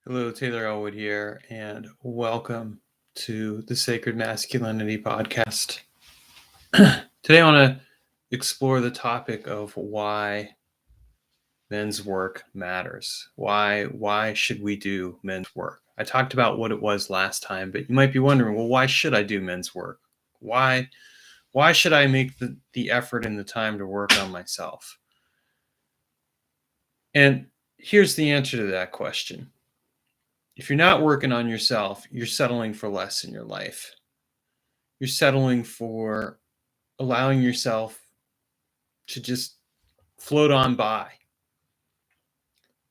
Hello, Taylor Elwood here, and welcome to the Sacred Masculinity Podcast. Today, I want to explore the topic of why men's work matters. Why should we do men's work? I talked about what it was last time, but you might be wondering, well, why should I do men's work? Why should I make the effort and the time to work on myself? And here's the answer to that question. If you're not working on yourself, you're settling for less in your life. You're settling for allowing yourself to just float on by.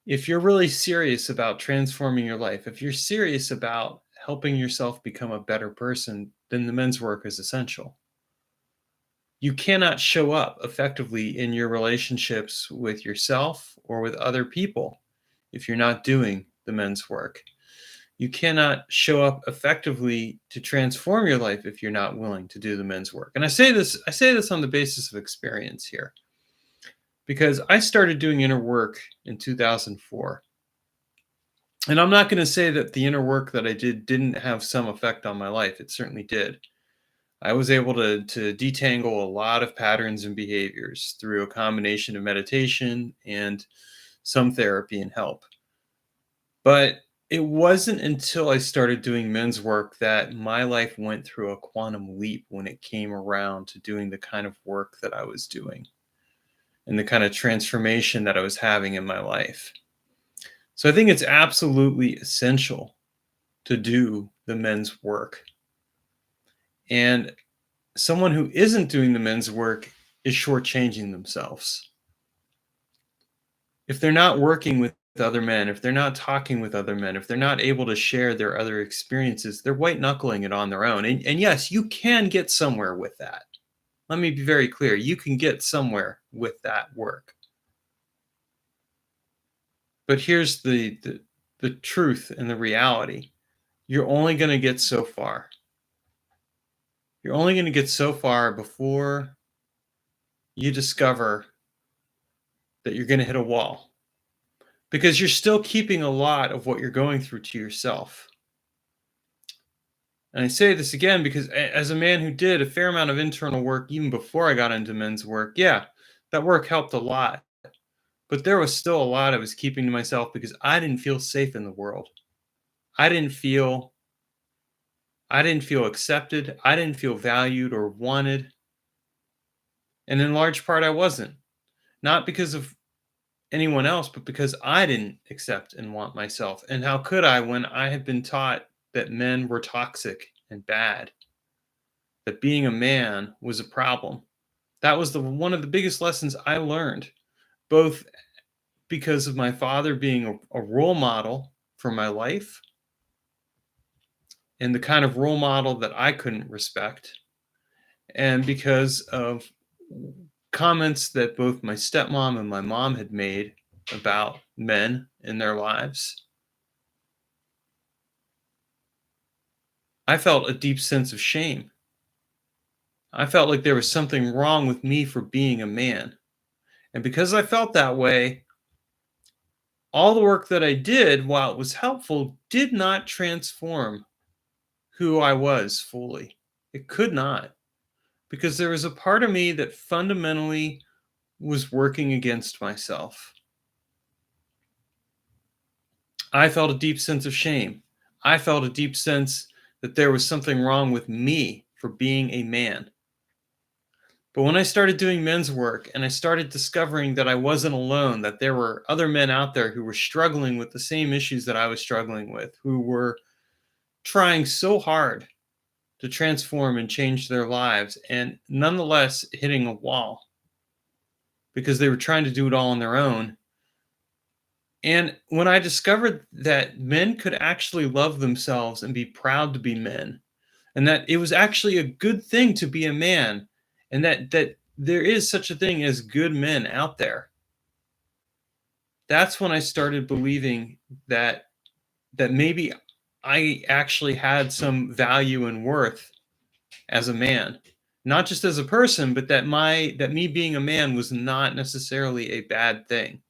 If you're really serious about transforming your life, if you're serious about helping yourself become a better person, then the men's work is essential. You cannot show up effectively in your relationships with yourself or with other people if you're not doing the men's work. You cannot show up effectively to transform your life if you're not willing to do the men's work. And I say this on the basis of experience here, because I started doing inner work in 2004. And I'm not going to say that the inner work that I did didn't have some effect on my life. It certainly did. I was able to detangle a lot of patterns and behaviors through a combination of meditation and some therapy and help. But it wasn't until I started doing men's work that my life went through a quantum leap when it came around to doing the kind of work that I was doing and the kind of transformation that I was having in my life. So I think it's absolutely essential to do the men's work. And someone who isn't doing the men's work is shortchanging themselves. If they're not working with other men, if they're not talking with other men, if they're not able to share their other experiences, they're white knuckling it on their own. And yes, you can get somewhere with that. Let me be very clear. You can get somewhere with that work. But here's the truth and the reality. You're only going to get so far. You're only going to get so far before you discover that you're going to hit a wall, because you're still keeping a lot of what you're going through to yourself. And I say this again because as a man who did a fair amount of internal work even before I got into men's work, yeah, that work helped a lot. But there was still a lot I was keeping to myself because I didn't feel safe in the world. I didn't feel accepted. I didn't feel valued or wanted. And in large part, I wasn't. Not because of anyone else, but because I didn't accept and want myself. And how could I when I had been taught that men were toxic and bad, that being a man was a problem? That was one of the biggest lessons I learned, both because of my father being a role model for my life and the kind of role model that I couldn't respect, and because of comments that both my stepmom and my mom had made about men in their lives. I felt a deep sense of shame. I felt like there was something wrong with me for being a man. And because I felt that way, all the work that I did, while it was helpful, did not transform who I was fully. It could not, because there was a part of me that fundamentally was working against myself. I felt a deep sense of shame. I felt a deep sense that there was something wrong with me for being a man. But when I started doing men's work and I started discovering that I wasn't alone, that there were other men out there who were struggling with the same issues that I was struggling with, who were trying so hard to transform and change their lives and nonetheless hitting a wall because they were trying to do it all on their own. And when I discovered that men could actually love themselves and be proud to be men, and that it was actually a good thing to be a man, and that there is such a thing as good men out there, that's when I started believing that maybe I actually had some value and worth as a man, not just as a person, but that me being a man was not necessarily a bad thing.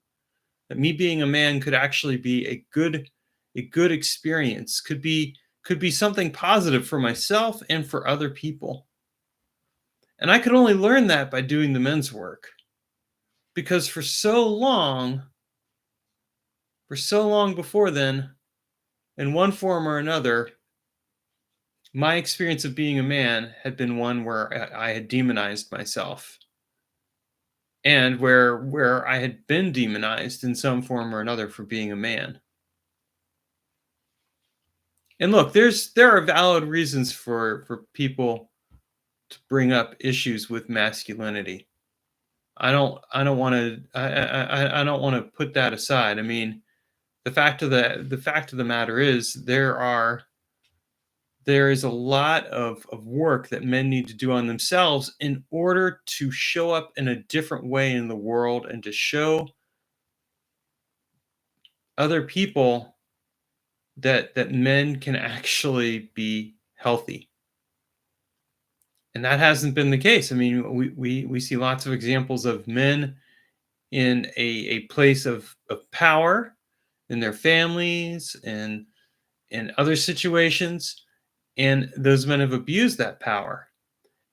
That me being a man could actually be a good a good experience, could be something positive for myself and for other people. And I could only learn that by doing the men's work, because for so long before then, in one form or another, my experience of being a man had been one where I had demonized myself, and where I had been demonized in some form or another for being a man. And look, there are valid reasons for people to bring up issues with masculinity. I don't want to I don't want to put that aside. I mean, the fact of the matter is there is a lot of work that men need to do on themselves in order to show up in a different way in the world, and to show other people that men can actually be healthy. And that hasn't been the case. I mean, we see lots of examples of men in a place of power in their families and in other situations, and those men have abused that power.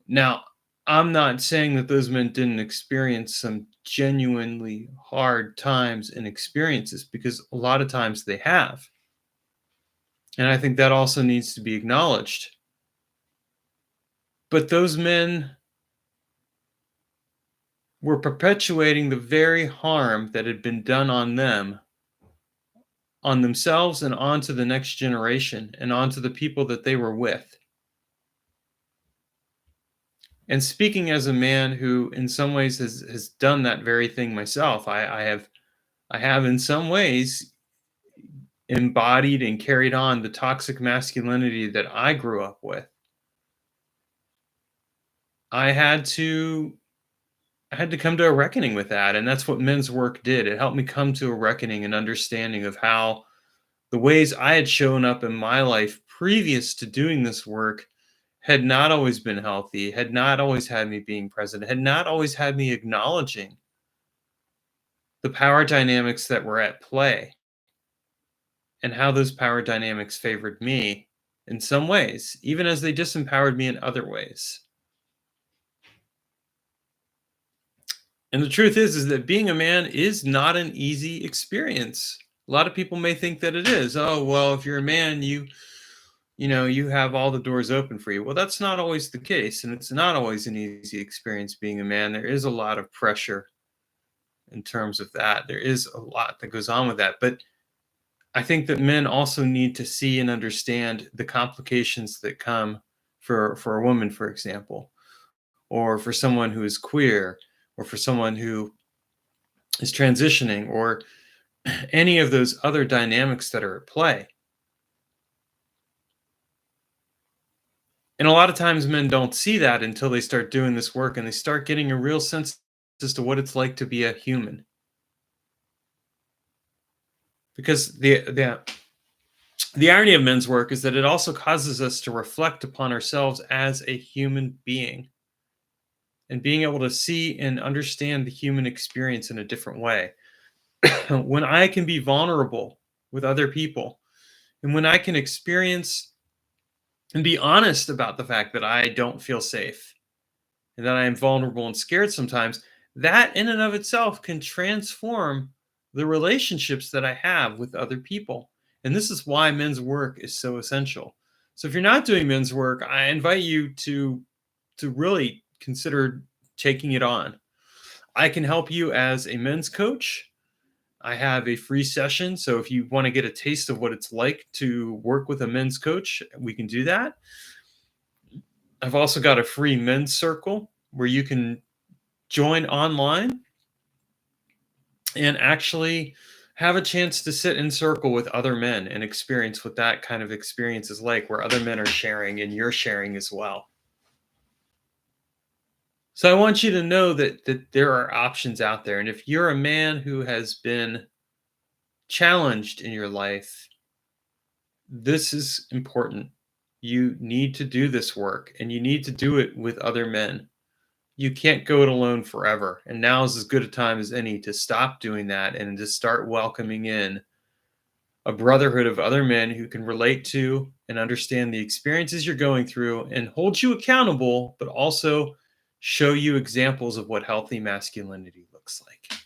Now, I'm not saying that those men didn't experience some genuinely hard times and experiences, because a lot of times they have. And I think that also needs to be acknowledged. But those men were perpetuating the very harm that had been done on them, on themselves, and onto the next generation, and onto the people that they were with. And speaking as a man who in some ways has done that very thing myself, I have in some ways embodied and carried on the toxic masculinity that I grew up with. I had to I had to come to a reckoning with that, and that's what men's work did. It helped me come to a reckoning and understanding of how the ways I had shown up in my life previous to doing this work had not always been healthy, had not always had me being present, had not always had me acknowledging the power dynamics that were at play, and how those power dynamics favored me in some ways, even as they disempowered me in other ways. And the truth is that being a man is not an easy experience. A lot of people may think that it is. Oh, well, if you're a man, you have all the doors open for you. Well, that's not always the case, and it's not always an easy experience being a man. There is a lot of pressure in terms of that. There is a lot that goes on with that. But I think that men also need to see and understand the complications that come for a woman, for example, or for someone who is queer, or for someone who is transitioning, or any of those other dynamics that are at play. And a lot of times men don't see that until they start doing this work, and they start getting a real sense as to what it's like to be a human. Because the irony of men's work is that it also causes us to reflect upon ourselves as a human being, and being able to see and understand the human experience in a different way. When I can be vulnerable with other people, and when I can experience and be honest about the fact that I don't feel safe, and that I am vulnerable and scared sometimes, that in and of itself can transform the relationships that I have with other people. And this is why men's work is so essential. So if you're not doing men's work, I invite you to really consider taking it on. I can help you as a men's coach. I have a free session. So if you want to get a taste of what it's like to work with a men's coach, we can do that. I've also got a free men's circle where you can join online and actually have a chance to sit in circle with other men and experience what that kind of experience is like, where other men are sharing and you're sharing as well. So I want you to know that there are options out there. And if you're a man who has been challenged in your life, this is important. You need to do this work, and you need to do it with other men. You can't go it alone forever. And now is as good a time as any to stop doing that and to start welcoming in a brotherhood of other men who can relate to and understand the experiences you're going through and hold you accountable, but also show you examples of what healthy masculinity looks like.